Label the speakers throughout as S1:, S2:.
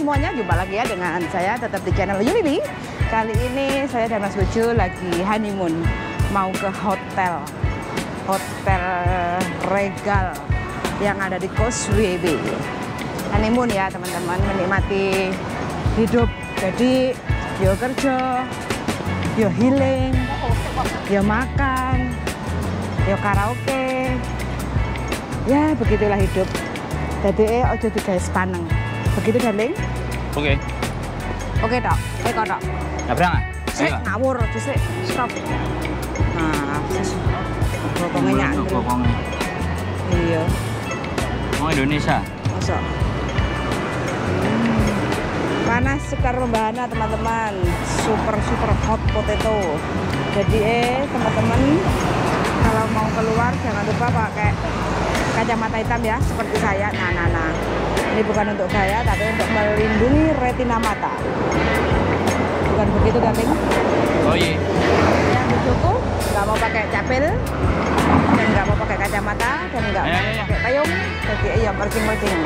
S1: semuanya, jumpa lagi ya dengan saya tetap di channel Yuli. Kali ini saya dan Mas Bojo lagi honeymoon, mau ke hotel Regal yang ada di Causeway. Honeymoon ya teman-teman, menikmati hidup. Jadi yo kerja, yo healing, yo makan, yo karaoke. Ya begitulah hidup. Jadi ojo digawe sepaneng. Begitu darling?
S2: Oke.
S1: Oke dok. Kok dok?
S2: Nabrak nggak?
S1: Sik ngawur, sik stop. Nah, bokongnya nyandel.
S2: Bokongnya.
S1: Iya.
S2: Mau Indonesia?
S1: Masuk. Panas sekar membahana teman-teman. Super hot potato. Jadi teman-teman kalau mau keluar jangan lupa pakai kacamata hitam ya, seperti saya. Nah. Ini bukan untuk gaya, tapi untuk melindungi retina mata. Bukan begitu, darling?
S2: Oh iya.
S1: Yang bojoku nggak mau pakai capil, dan nggak mau pakai kacamata, dan nggak mau pakai payung. Jadi ya percing-percing.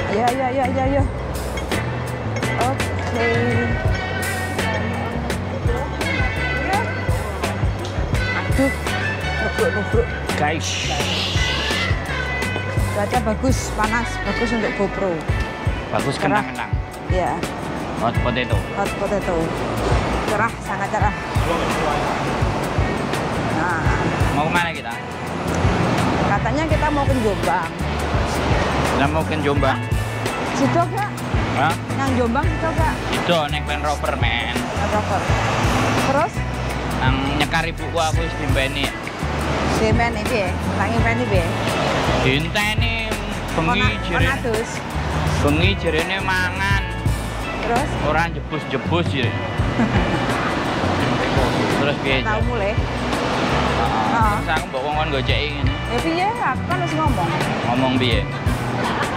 S1: Ayo. Oke. Aduh, nubruk.
S2: Guys.
S1: Cuaca bagus, panas, bagus untuk GoPro.
S2: Bagus kentang-kentang.
S1: Iya.
S2: Hot potato.
S1: Hot potato. Cerah, sangat cerah. Nah,
S2: Mau kemana kita?
S1: katanya kita mau ke Jombang.
S2: Kita mau ke Jombang.
S1: Situ gak?
S2: Hah?
S1: Yang Jombang situ gak?
S2: Itu naik Land Rover, men.
S1: Terus?
S2: Yang nyekar ibuku aku wis dimpeni.
S1: Semen ini ya? Tangi ini ya?
S2: Dinteni bengi jerene. Bengi jerene mangan.
S1: Terus?
S2: Orang jebus-jebus ya. Terus piye?
S1: Tahu mulai?
S2: Terus aku mbok ngomong gojeki ngene.
S1: Ya piye? Aku kan harus ngomong.
S2: Ngomong piye?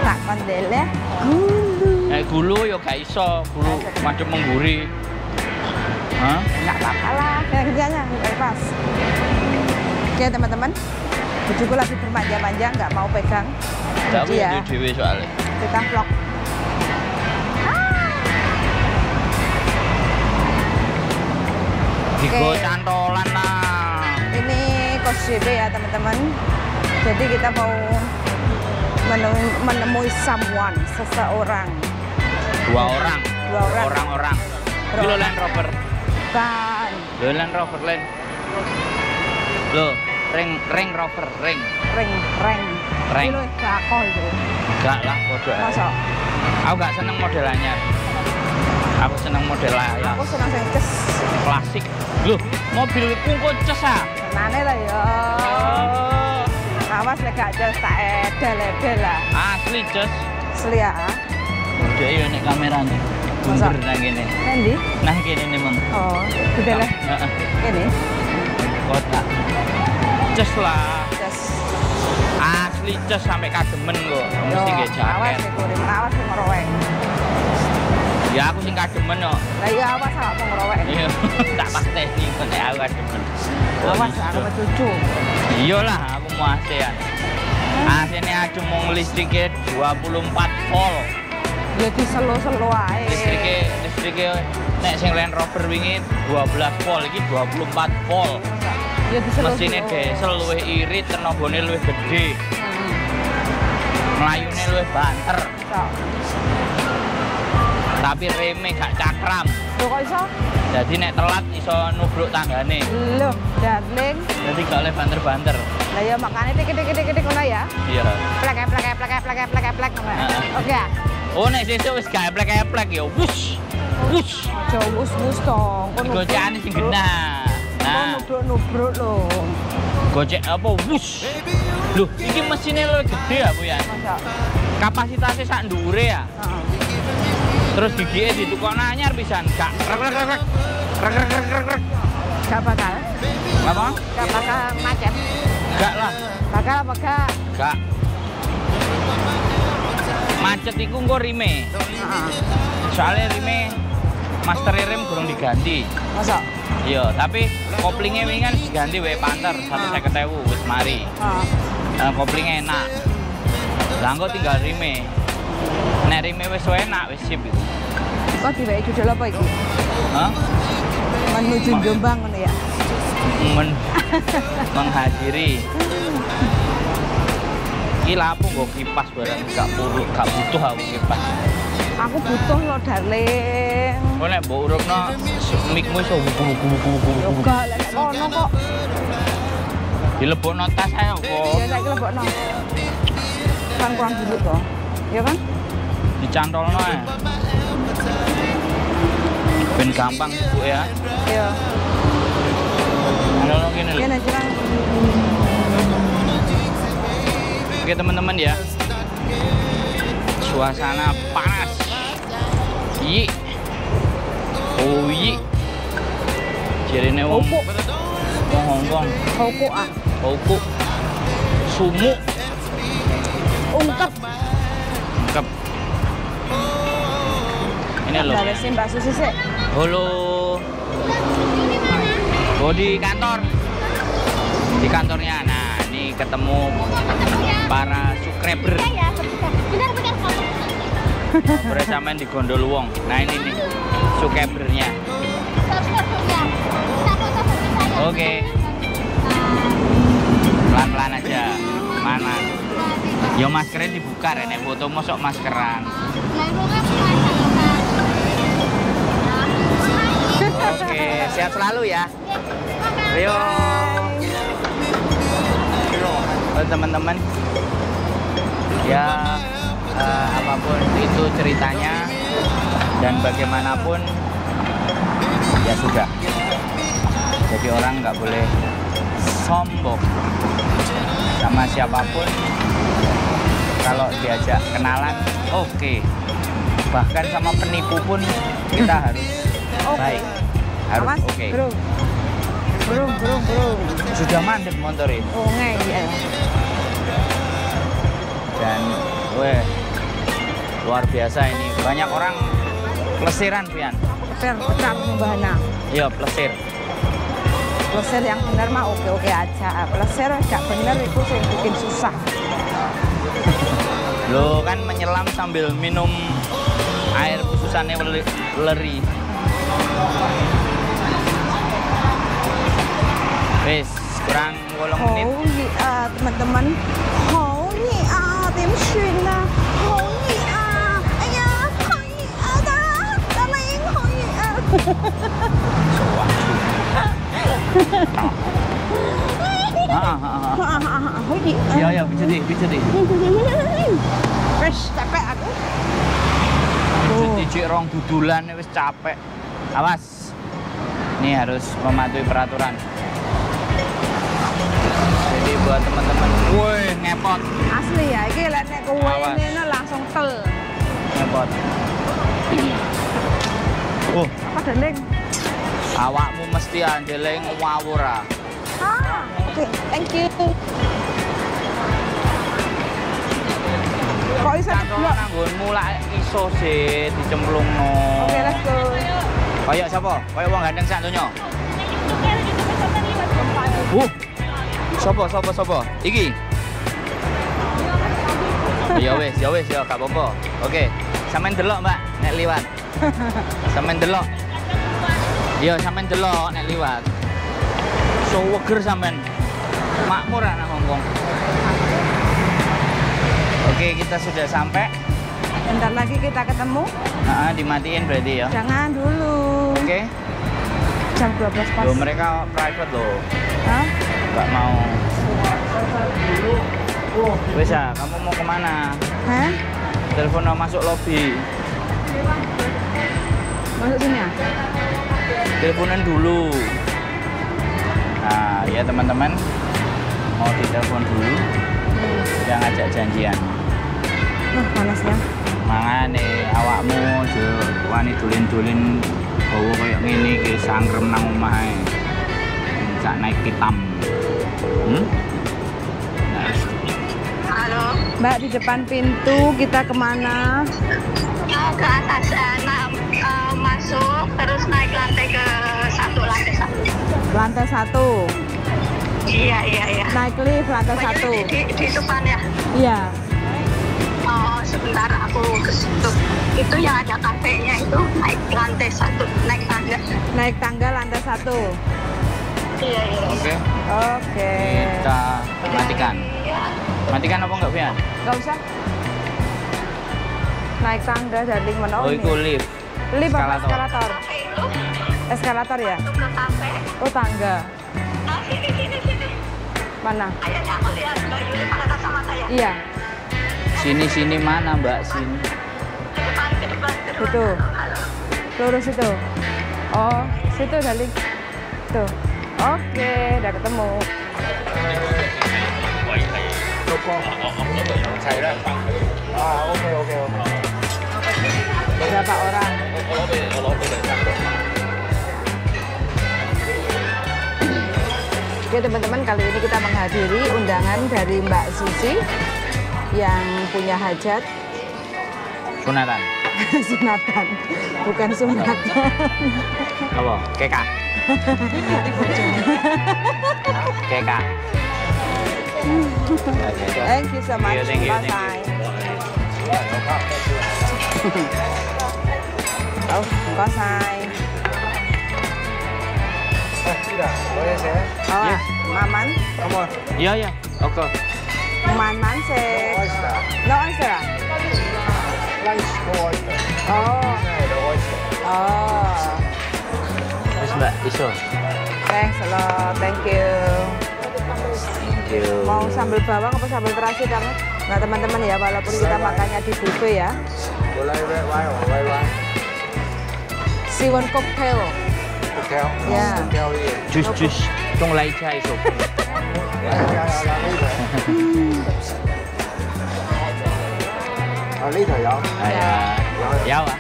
S1: Tak kondele. Gulu.
S2: Gulu ya gak iso, gulu macam mengguri. Hah?
S1: Enggak apa-apa lah, kerjanya pas. Oke teman-teman, bojoku lagi bermanja-manja, nggak mau pegang.
S2: Gak
S1: Jadi
S2: punya dewe soalnya.
S1: Kita vlog.
S2: Digo cantolan lah.
S1: Ini Causeway ya teman-teman. Jadi kita mau menemui seseorang.
S2: Dua orang.
S1: Orang.
S2: Itu lo Land Rover.
S1: Ban.
S2: Lo Land Rover, Land. Lo, ring Rover, ring.
S1: Ring.
S2: Ring.
S1: Ini gak itu.
S2: Gak lah, bodoh.
S1: Masa?
S2: Aku gak seneng modelannya. Aku seneng model layar.
S1: Aku senang sing ces.
S2: Klasik. Loh, mobilku kok ces ah?
S1: Senane lah ya. Awas lek gak ces tak edel lah.
S2: Asli ces.
S1: Asli ya.
S2: Udah ya nek kamerane. Bunder nang kene.
S1: Nanti?
S2: Nah kene nih, Mang.
S1: Oh, gede lah.
S2: Heeh.
S1: Kene.
S2: Kotak. Ces lah.
S1: Ces.
S2: Asli ces sampai kademen kok. Mesti nggih
S1: Awas
S2: jaket.
S1: kuring, awas sing ngerowek.
S2: Ya aku sing kademen kok.
S1: Lah iya awas awak mau ngerowek.
S2: Iya, tak pasteni kok nek aku kademen.
S1: Awas aku mau cucu.
S2: Iyalah, aku mau ASEAN. AC-ne aja mau listriknya 24 volt.
S1: Ya di selo-selo ae.
S2: Listriknya nek sing Land Rover wingi 12 volt, iki 24 volt.
S1: Ya di selo.
S2: Mesinnya diesel luwih irit, tenagane luwih gede. Melayune luwih banter. Tapi reme gak cakram.
S1: Loh kok iso?
S2: Jadi nek telat iso nubruk tanggane.
S1: Loh, darling.
S2: Jadi gak oleh banter-banter.
S1: Lah ya makane tik ngono ya.
S2: Iya.
S1: Plek ngono. Oke ya.
S2: Oh nek sesuk wis gak eplek-eplek ya. Wush.
S1: Aja wus dong.
S2: Gocekane sing genah. Nah,
S1: nubruk lho.
S2: gocek apa? Wush. Loh, iki mesinnya luwih gede ya, Bu ya.
S1: Masa?
S2: Kapasitasnya sak ndure ya.
S1: Heeh.
S2: Terus giginya ditukokno anyar pisan. Gak krek.
S1: Gak bakal.
S2: Apa?
S1: Gak bakal macet.
S2: Gak lah.
S1: Bakal apa gak?
S2: Gak. Macet iku engko rime.
S1: Heeh.
S2: Soalnya rime master rem kurang diganti.
S1: Masa?
S2: Iya, tapi koplingnya wingi kan diganti wae Panther 150.000 wis mari.
S1: Heeh.
S2: Koplingnya enak. Lah engko tinggal rime. Nek rime wis enak wis sip iku.
S1: Kok diwehi judul apa iki?
S2: Hah?
S1: Menuju Jombang ngono ya.
S2: Menghadiri. Iki lapo nggo kipas barang gak perlu, gak butuh aku kipas.
S1: Aku butuh lo, darling.
S2: Kok nek mbok urupno mikmu iso gugu-gugu.
S1: Yoga lek kono kok.
S2: Dilebokno tas ae kok.
S1: Ya saiki lebokno. Kan kurang dulu toh. Ya kan?
S2: Dicantolno ae. Ben gampang Bu ya.
S1: Iya.
S2: Ono ngene lho.
S1: Kene curang.
S2: Oke teman-teman ya, suasana panas. Yi, oh yi, jarine wong Hongkong,
S1: Hoko ah.
S2: Hoko, sumu,
S1: Ungkep.
S2: ungkep. Ini loh.
S1: Baresin Mbak Susi sih.
S2: Halo. Oh di kantor. Di kantornya. Nah, ini ketemu para subscriber. Bersamain di gondol wong. Nah, ini nih subscribernya. Oke. Pelan-pelan aja. Mana? Yo maskernya dibuka nek foto mosok maskeran. Oke, sehat selalu ya. Ayo. Teman-teman. Ya apapun itu ceritanya dan bagaimanapun ya sudah. Jadi orang nggak boleh sombong sama siapapun. Kalau diajak kenalan, oke. Bahkan sama penipu pun kita harus baik, harus oke.
S1: Belum.
S2: Sudah mandek motor ini.
S1: Oh ya.
S2: Dan luar biasa ini. Banyak orang plesiran, Pian.
S1: Plesir Mbahana.
S2: Iya, plesir.
S1: Plesir yang benar mah oke-oke aja. Plesir gak bener itu yang bikin susah.
S2: Lo kan menyelam sambil minum air khususannya leri. Wes, kurang 8 menit.
S1: Teman-teman. Tim Shuna.
S2: Ya, bisa deh.
S1: Wes capek aku.
S2: Dijik rong dudulan wis capek. Awas. Ini harus mematuhi peraturan. Jadi buat teman-teman, woi ngepot.
S1: Asli ya, iki lek nek kowe ini langsung tel.
S2: Ngepot.
S1: Apa deling?
S2: Awakmu mesti andeleng ngawur ah.
S1: Oke, thank you. Kok iso
S2: Cantolno nggonmu lak iso sih dicemplungno.
S1: Oke, let's go.
S2: Kayak sapa? Kayak wong gandeng sak donya. Sopo? Iki. Ya wis, gak apa-apa. Oke, sampean delok, Mbak, nek liwat. Sampean delok. Iya, sampean delok nek liwat. So weger sampean. Makmur anak Hongkong. Oke, kita sudah sampai.
S1: Bentar lagi kita ketemu.
S2: Dimatiin berarti ya.
S1: Jangan dulu.
S2: Oke.
S1: Jam 12 pas.
S2: Loh, mereka private loh.
S1: Hah?
S2: Nggak mau. Wes ya, kamu mau kemana?
S1: Hah?
S2: Telepon masuk lobby.
S1: Masuk sini ya?
S2: Teleponan dulu. Nah, ya teman-teman, mau ditelepon dulu. Yang ngajak janjian.
S1: Panasnya.
S2: Mangane awakmu aja wani dolin-dolin bawa kayak ngene iki sangrem nang omah ae. Sak naik hitam.
S3: Halo.
S1: Mbak, di depan pintu kita kemana?
S3: Ke atas, masuk terus naik lantai ke lantai 1. Iya.
S1: Naik lift lantai 1.
S3: Di depan ya.
S1: Iya.
S3: Oh, sebentar aku ke situ. Itu yang ada kafenya itu naik lantai 1, naik tangga.
S1: Naik tangga lantai 1.
S3: Iya, iya.
S2: Oke.
S1: Oke.
S2: Kita matikan.
S3: Iya.
S2: Matikan apa enggak, Fian?
S1: Nggak usah. Naik tangga dari mana?
S2: Oh, itu lift.
S1: Lift apa
S2: Eskalator.
S1: eskalator?
S3: Kafe itu
S1: Eskalator ya?
S3: ke kafe.
S1: Oh, tangga.
S3: Oh, sini.
S1: Mana?
S3: Kayaknya aku lihat Mbak Yuli pakai kacamata ya.
S1: Iya,
S2: Sini mana, Mbak? Sini.
S3: Ke depan.
S1: itu.
S3: Halo.
S1: Lurus itu. Oh, situ dari. Tuh. Oke, udah ketemu. Berapa orang? Oke teman-teman, kali ini kita menghadiri undangan dari Mbak Susi yang punya hajat
S2: Sunatan.
S1: sunatan, bukan sunatan.
S2: Apa? Keka. Keka.
S1: Thank you so much.
S2: Thank you.
S1: Bye-bye. Oh, bye-bye. Oh,
S2: Yes.
S1: Maman?
S2: Iya. Oke.
S1: Man say. No answer. Ah? Oh. Oh.
S2: Terus Mbak, iso.
S1: Thanks a lot. Thank you.
S2: Thank you.
S1: Mau sambal bawang apa sambal terasi kamu? Nah teman-teman ya, walaupun kita makannya di buffet ya. Siwon cocktail. Ya.
S2: Jus trong lấy chai sụp. Dâu à?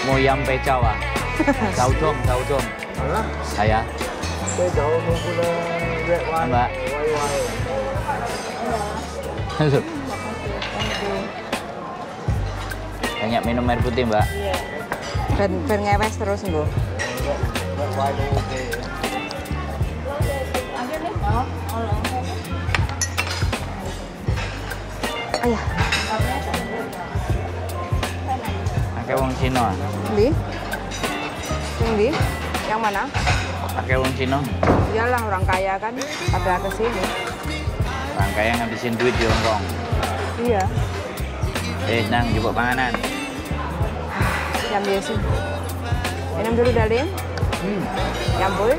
S2: Một yum bê châu à? Rau thơm. Ya. Mbak. Banyak minum air putih, Mbak.
S1: Ben ngewes terus nggo. Ayah.
S2: Pakai wong Cina.
S1: Di? Yang di? Yang mana?
S2: Pakai wong Cina.
S1: Iyalah orang kaya kan pada ke sini.
S2: Orang kaya ngabisin duit di Hongkong.
S1: Iya.
S2: Nang jupuk panganan.
S1: Yang biasa. Minum dulu Dalim. Yang boy.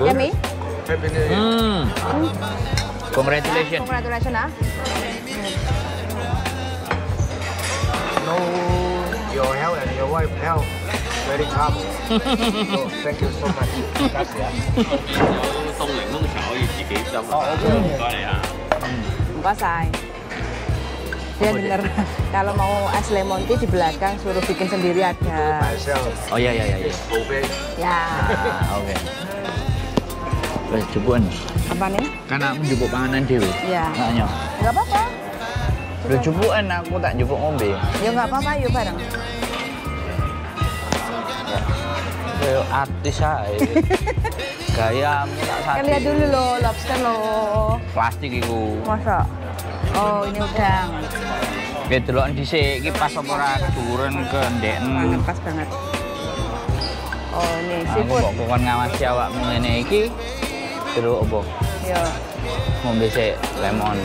S1: Yummy.
S2: Congratulations.
S1: Congratulations ah.
S4: No, your health and your wife health very trouble. So thank you so much.
S1: Pasai. Dia bener. Kalau mau es lemon tea di belakang suruh bikin sendiri ada.
S4: Myself,
S2: Oh iya.
S4: okay.
S1: Ya.
S2: Oke. Wes jupukan.
S1: Apa nih?
S2: Kan aku jupuk panganan dhewe.
S1: Iya.
S2: Makanya.
S1: Enggak apa-apa.
S2: Udah jupukan aku tak jupuk ngombe.
S1: Ya enggak apa-apa, yuk bareng.
S2: Kayak artis ae. Gayamu tak
S1: Kita
S2: sakit.
S1: lihat dulu loh, lobster loh.
S2: Plastik iku.
S1: Masa? Oh, ini udang.
S2: Kayak delokan dhisik iki pas apa ora turun ke ndekn.
S1: Banget, pas banget. Oh, ini
S2: Aku
S1: seafood.
S2: kok kon ngawasi awakmu ngene iki. Delok apa?
S1: Yo.
S2: Ngombe sik lemon.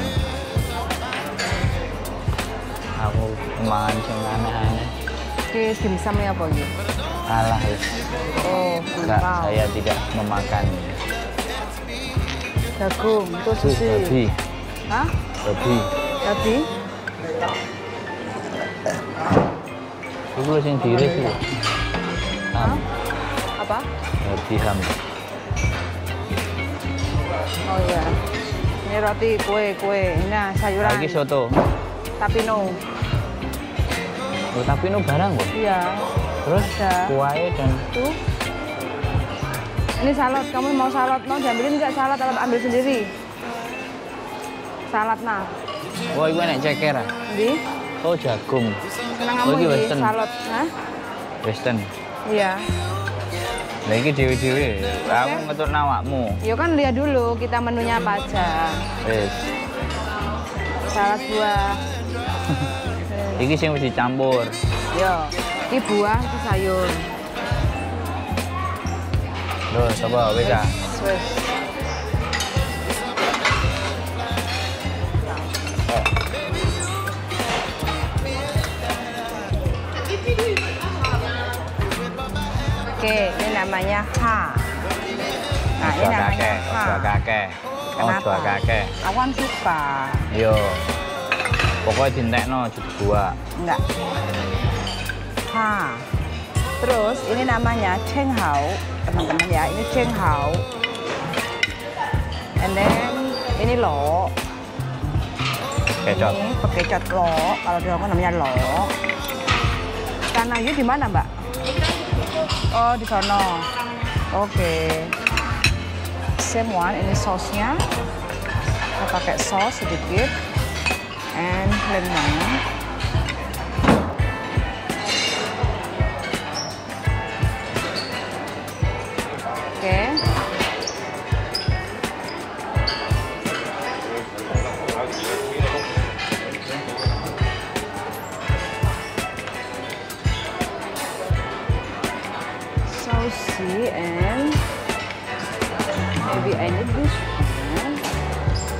S2: Aku mangan sing aneh-aneh.
S1: Ini dimsum ya apa ini?
S2: Alah wis.
S1: Oh,
S2: Enggak,
S1: wow.
S2: saya tidak memakan.
S1: Jagung, itu
S2: Itu
S1: sushi.
S2: babi.
S1: Hah?
S2: Babi.
S1: Babi?
S2: Itu sing diiris iki.
S1: Hah? Apa?
S2: Babi ham.
S1: Oh iya. Ini roti kue. Nah, sayuran.
S2: Lagi soto.
S1: Tapi no.
S2: Oh, tapi nu barang kok.
S1: Iya.
S2: Terus
S1: Ada.
S2: kuahnya dan
S1: Tuh. Ini salad. Kamu mau salad? Mau diambilin nggak salad atau ambil sendiri? Salad nah.
S2: wah iku enek ceker ah.
S1: Di?
S2: Oh jagung.
S1: Senang
S2: Oh,
S1: kamu
S2: ini
S1: ini
S2: western.
S1: salad. Hah?
S2: Western.
S1: Iya.
S2: Lah iki dhewe-dhewe. Aku ngetut awakmu.
S1: Ya kan lihat dulu kita menunya apa aja.
S2: Wis.
S1: Salad buah.
S2: Iki sing wis dicampur.
S1: Yo, ini buah, itu sayur.
S2: Loh, coba wis ah.
S1: Wes. Oke, ini namanya ha. Nah, ini namanya ha.
S2: Ojo kakek.
S1: Kenapa?
S2: Ojo kakek.
S1: Aku kan suka.
S2: Yo. Pokoknya dintekno juga.
S1: Enggak. Ha. Terus ini namanya cenghao, teman-teman ya. Ini cenghao. And then ini lo.
S2: Kecot.
S1: Ini pekecot lo. Kalau di Hongkong namanya lo. Tanah di mana, Mbak? Oh, di sono. Oke. Same one. Ini sausnya. Kita pakai saus sedikit. And lemon. Oke. Saucy and maybe I need this one.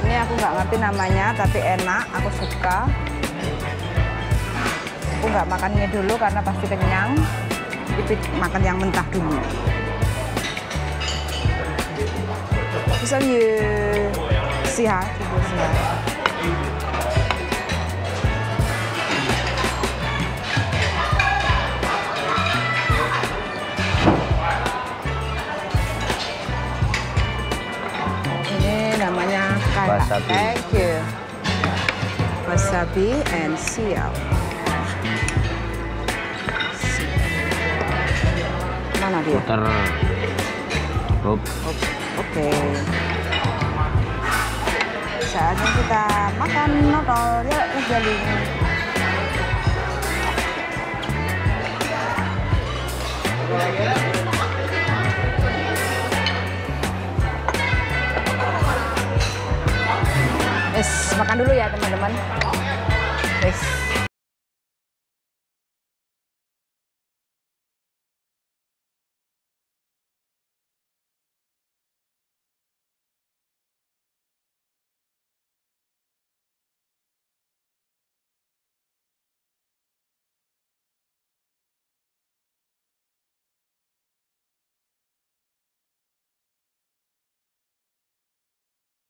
S1: Ini aku nggak ngerti namanya, tapi enak, aku suka. Aku nggak makannya dulu karena pasti kenyang. Jadi makan yang mentah dulu. Bisa sihat, coba sihat. Namanya
S2: Wasabi.
S1: Thank you. Wasabi and siau. Mana dia?
S2: Puter. Rup.
S1: Oke. Saatnya kita makan nodol. Yuk, let's go. Makan dulu ya teman-teman.